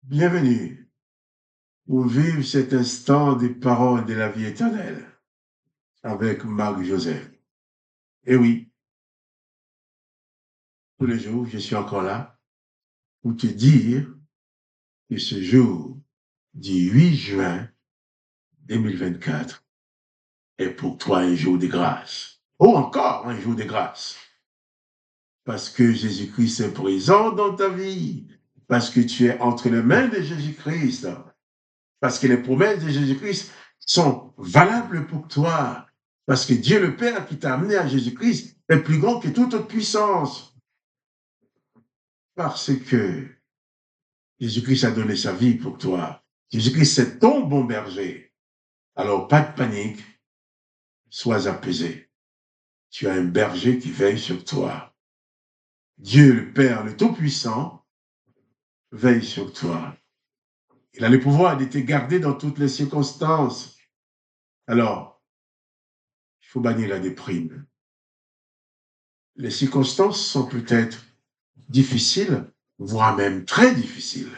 Bienvenue pour vivre cet instant des paroles de la vie éternelle avec Marc Joseph. Et oui, tous les jours, je suis encore là pour te dire que ce jour du 8 juin 2024 est pour toi un jour de grâce. Ou encore un jour de grâce. Parce que Jésus-Christ est présent dans ta vie. Parce que tu es entre les mains de Jésus-Christ. Parce que les promesses de Jésus-Christ sont valables pour toi. Parce que Dieu le Père qui t'a amené à Jésus-Christ est plus grand que toute autre puissance. Parce que Jésus-Christ a donné sa vie pour toi. Jésus-Christ, c'est ton bon berger. Alors, pas de panique, sois apaisé. Tu as un berger qui veille sur toi. Dieu le Père, le Tout-Puissant, veille sur toi. Il a le pouvoir de te garder dans toutes les circonstances. Alors, il faut bannir la déprime. Les circonstances sont peut-être difficiles, voire même très difficiles.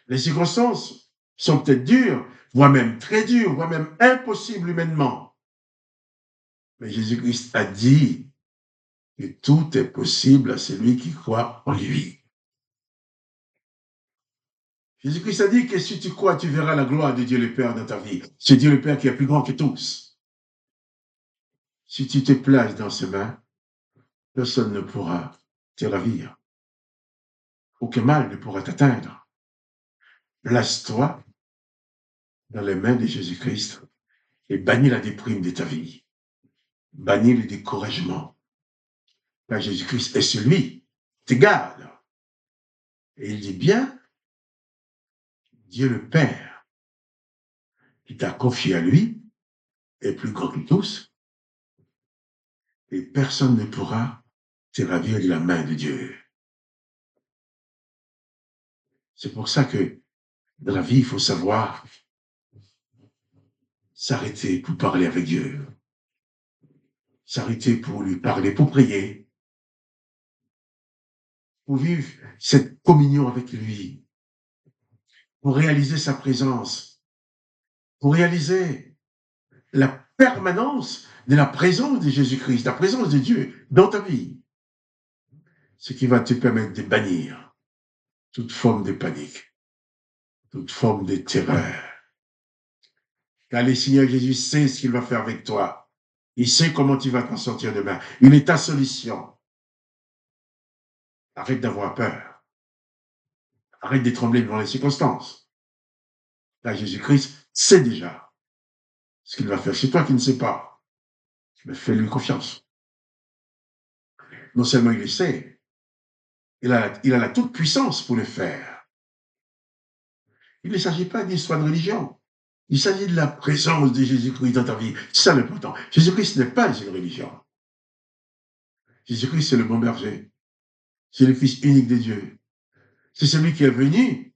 Les circonstances sont peut-être dures, voire même très dures, voire même impossibles humainement. Mais Jésus-Christ a dit que tout est possible à celui qui croit en lui. Jésus-Christ a dit que si tu crois, tu verras la gloire de Dieu le Père dans ta vie. C'est Dieu le Père qui est plus grand que tous. Si tu te places dans ses mains, personne ne pourra te ravir. Aucun mal ne pourra t'atteindre. Place-toi dans les mains de Jésus-Christ et bannis la déprime de ta vie. Bannis le découragement. Car Jésus-Christ est celui qui te garde. Et il dit bien, Dieu le Père, qui t'a confié à lui, est plus grand que tous, et personne ne pourra te ravir de la main de Dieu. C'est pour ça que dans la vie, il faut savoir s'arrêter pour parler avec Dieu, s'arrêter pour lui parler, pour prier, pour vivre cette communion avec lui, pour réaliser sa présence, pour réaliser la permanence de la présence de Jésus-Christ, la présence de Dieu dans ta vie, ce qui va te permettre de bannir toute forme de panique, toute forme de terreur. Car le Seigneur Jésus sait ce qu'il va faire avec toi. Il sait comment tu vas t'en sortir demain. Il est ta solution. Arrête d'avoir peur. Arrête de trembler devant les circonstances. Car Jésus-Christ sait déjà ce qu'il va faire. C'est toi qui ne sais pas. Mais fais-lui confiance. Non seulement il le sait, il a la toute puissance pour le faire. Il ne s'agit pas d'une histoire de religion. Il s'agit de la présence de Jésus-Christ dans ta vie. C'est ça l'important. Jésus-Christ n'est pas une religion. Jésus-Christ, c'est le bon berger. C'est le Fils unique de Dieu. C'est celui qui est venu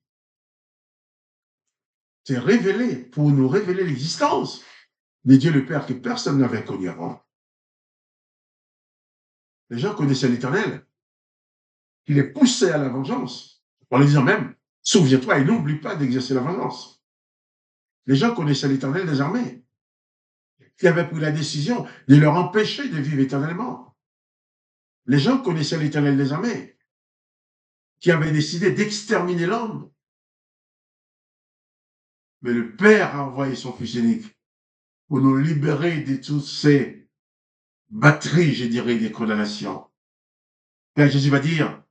te révéler, pour nous révéler l'existence de Dieu le Père que personne n'avait connu avant. Les gens connaissaient l'Éternel. Il les poussait à la vengeance, en leur disant même, souviens-toi et n'oublie pas d'exercer la vengeance. Les gens connaissaient l'Éternel des armées, qui avait pris la décision de leur empêcher de vivre éternellement. Les gens connaissaient l'Éternel des armées, qui avait décidé d'exterminer l'homme. Mais le Père a envoyé son Fils unique pour nous libérer de toutes ces batteries, je dirais, des condamnations. Car Jésus va dire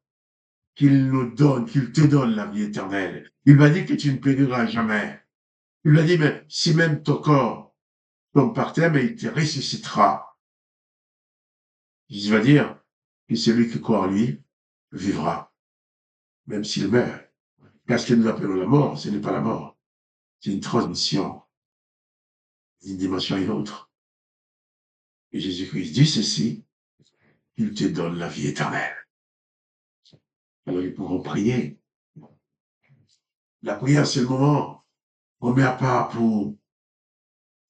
qu'il nous donne, qu'il te donne la vie éternelle. Il va dire que tu ne périras jamais. Il va dire, mais si même ton corps tombe par terre, mais il te ressuscitera. Jésus va dire que celui qui croit en lui vivra, même s'il meurt. Car ce que nous appelons la mort, ce n'est pas la mort. C'est une transmission d'une dimension à une autre. Et Jésus-Christ dit ceci, il te donne la vie éternelle. Alors nous pourrons prier. La prière, c'est le moment qu'on met à part pour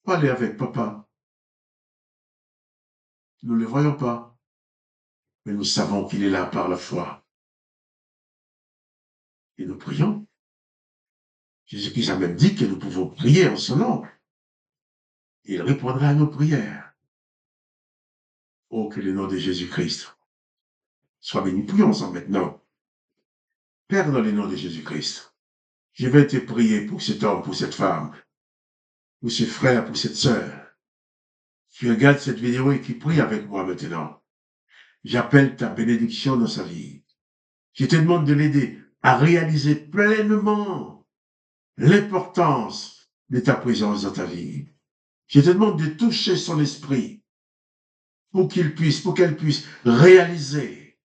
parler avec papa. Nous ne le voyons pas, mais nous savons qu'il est là par la foi. Et nous prions. Jésus-Christ a même dit que nous pouvons prier en son nom. Il répondra à nos prières. Oh, que le nom de Jésus-Christ soit béni. Prions ensemble maintenant. Père, dans le nom de Jésus-Christ, je vais te prier pour cet homme, pour cette femme, pour ce frère, pour cette sœur, qui regarde cette vidéo et qui prie avec moi maintenant. J'appelle ta bénédiction dans sa vie. Je te demande de l'aider à réaliser pleinement l'importance de ta présence dans ta vie. Je te demande de toucher son esprit pour qu'elle puisse réaliser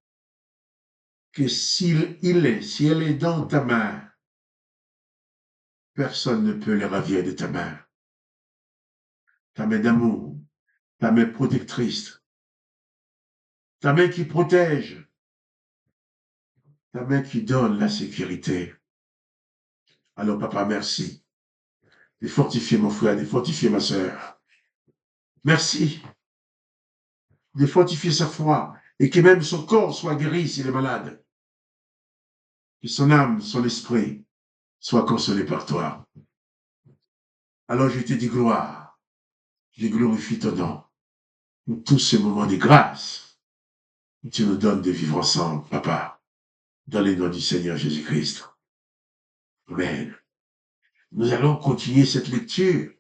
que si elle est dans ta main, personne ne peut les ravir de ta main. Ta main d'amour, ta main protectrice, ta main qui protège, ta main qui donne la sécurité. Alors papa, merci de fortifier mon frère, de fortifier ma sœur. Merci de fortifier sa foi et que même son corps soit guéri s'il est malade. Que son âme, son esprit soient consolés par toi. Alors je te dis gloire, je glorifie ton nom. Pour tous ces moments de grâce, tu nous donnes de vivre ensemble, papa, dans le nom du Seigneur Jésus-Christ. Amen. Nous allons continuer cette lecture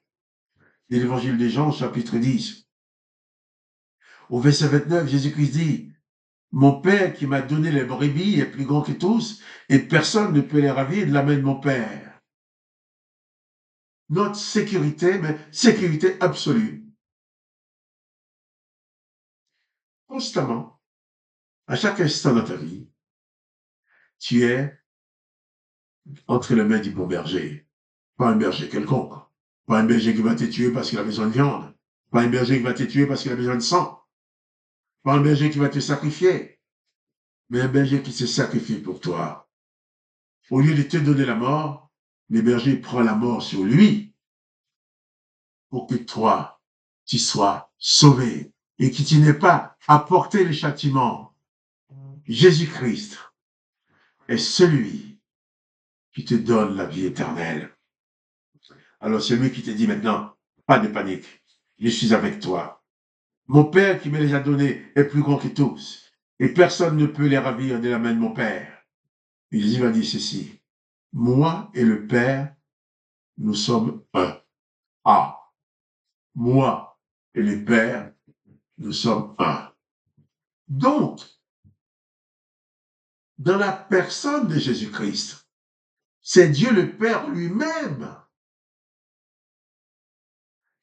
de l'évangile de Jean, chapitre 10. Au verset 29, Jésus-Christ dit, « Mon Père qui m'a donné les brebis est plus grand que tous, et personne ne peut les ravir de la main de mon Père. » Notre sécurité, mais sécurité absolue. Constamment, à chaque instant dans ta vie, tu es entre les mains du bon berger. Pas un berger quelconque. Pas un berger qui va te tuer parce qu'il a besoin de viande. Pas un berger qui va te tuer parce qu'il a besoin de sang. Pas un berger qui va te sacrifier. Mais un berger qui se sacrifie pour toi. Au lieu de te donner la mort, le berger prend la mort sur lui pour que toi, tu sois sauvé et que tu n'aies pas à porter le châtiment. Jésus-Christ est celui qui te donne la vie éternelle. Alors celui qui te dit maintenant, pas de panique, je suis avec toi. Mon Père qui me les a donnés est plus grand que tous, et personne ne peut les ravir de la main de mon Père. Et Jésus va dire ceci, moi et le Père, nous sommes un. Ah, moi et le Père, nous sommes un. Donc, dans la personne de Jésus-Christ, c'est Dieu le Père lui-même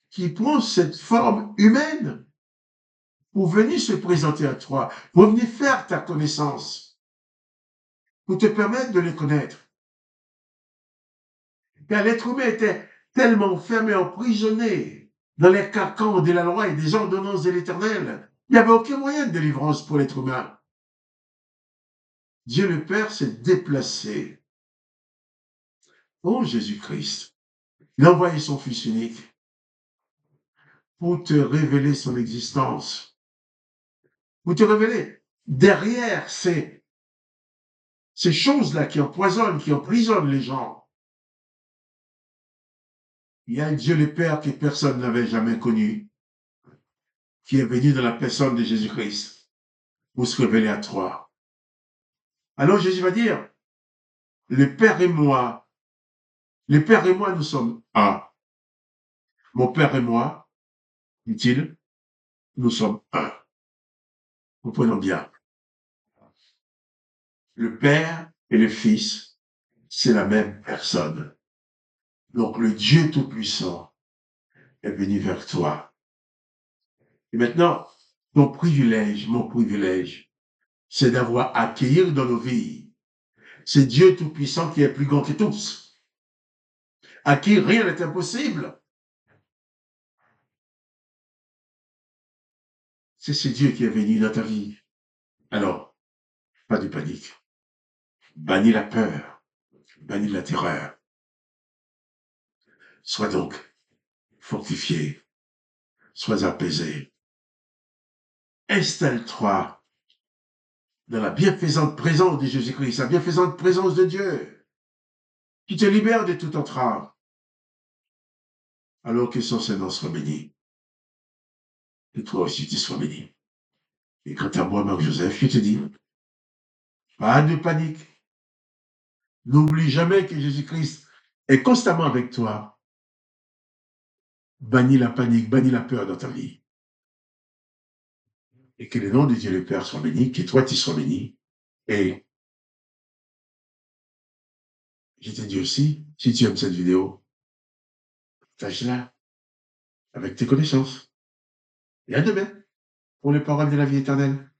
qui prend cette forme humaine pour venir se présenter à toi, pour venir faire ta connaissance, pour te permettre de les connaître. Car l'être humain était tellement fermé, emprisonné dans les carcans de la loi et des ordonnances de l'Éternel. Il n'y avait aucun moyen de délivrance pour l'être humain. Dieu le Père s'est déplacé. Oh Jésus-Christ, il a envoyé son Fils unique pour te révéler son existence, pour te révéler derrière ces choses-là qui empoisonnent, qui emprisonnent les gens. Il y a un Dieu le Père que personne n'avait jamais connu, qui est venu dans la personne de Jésus-Christ pour se révéler à toi. Alors Jésus va dire, le Père et moi, nous sommes un. Mon Père et moi, dit-il, nous sommes un. Comprenons bien. Le Père et le Fils, c'est la même personne. Donc le Dieu Tout-Puissant est venu vers toi. Et maintenant, mon privilège, c'est d'avoir accueilli dans nos vies ce Dieu Tout-Puissant qui est plus grand que tous, à qui rien n'est impossible. C'est ce Dieu qui est venu dans ta vie. Alors, pas de panique. Bannis la peur, bannis la terreur. Sois donc fortifié, sois apaisé. Installe-toi dans la bienfaisante présence de Jésus-Christ, la bienfaisante présence de Dieu. qui te libère de toute entrave, alors que son Seigneur soit béni. Et toi aussi, tu sois béni. Et quant à moi, Marc-Joseph, je te dis, pas de panique. N'oublie jamais que Jésus-Christ est constamment avec toi. Bannis la panique, bannis la peur dans ta vie. Et que le nom de Dieu le Père soit béni, que toi tu sois béni. Et je te dis aussi, si tu aimes cette vidéo, partage-la avec tes connaissances. Et à demain pour les paroles de la vie éternelle.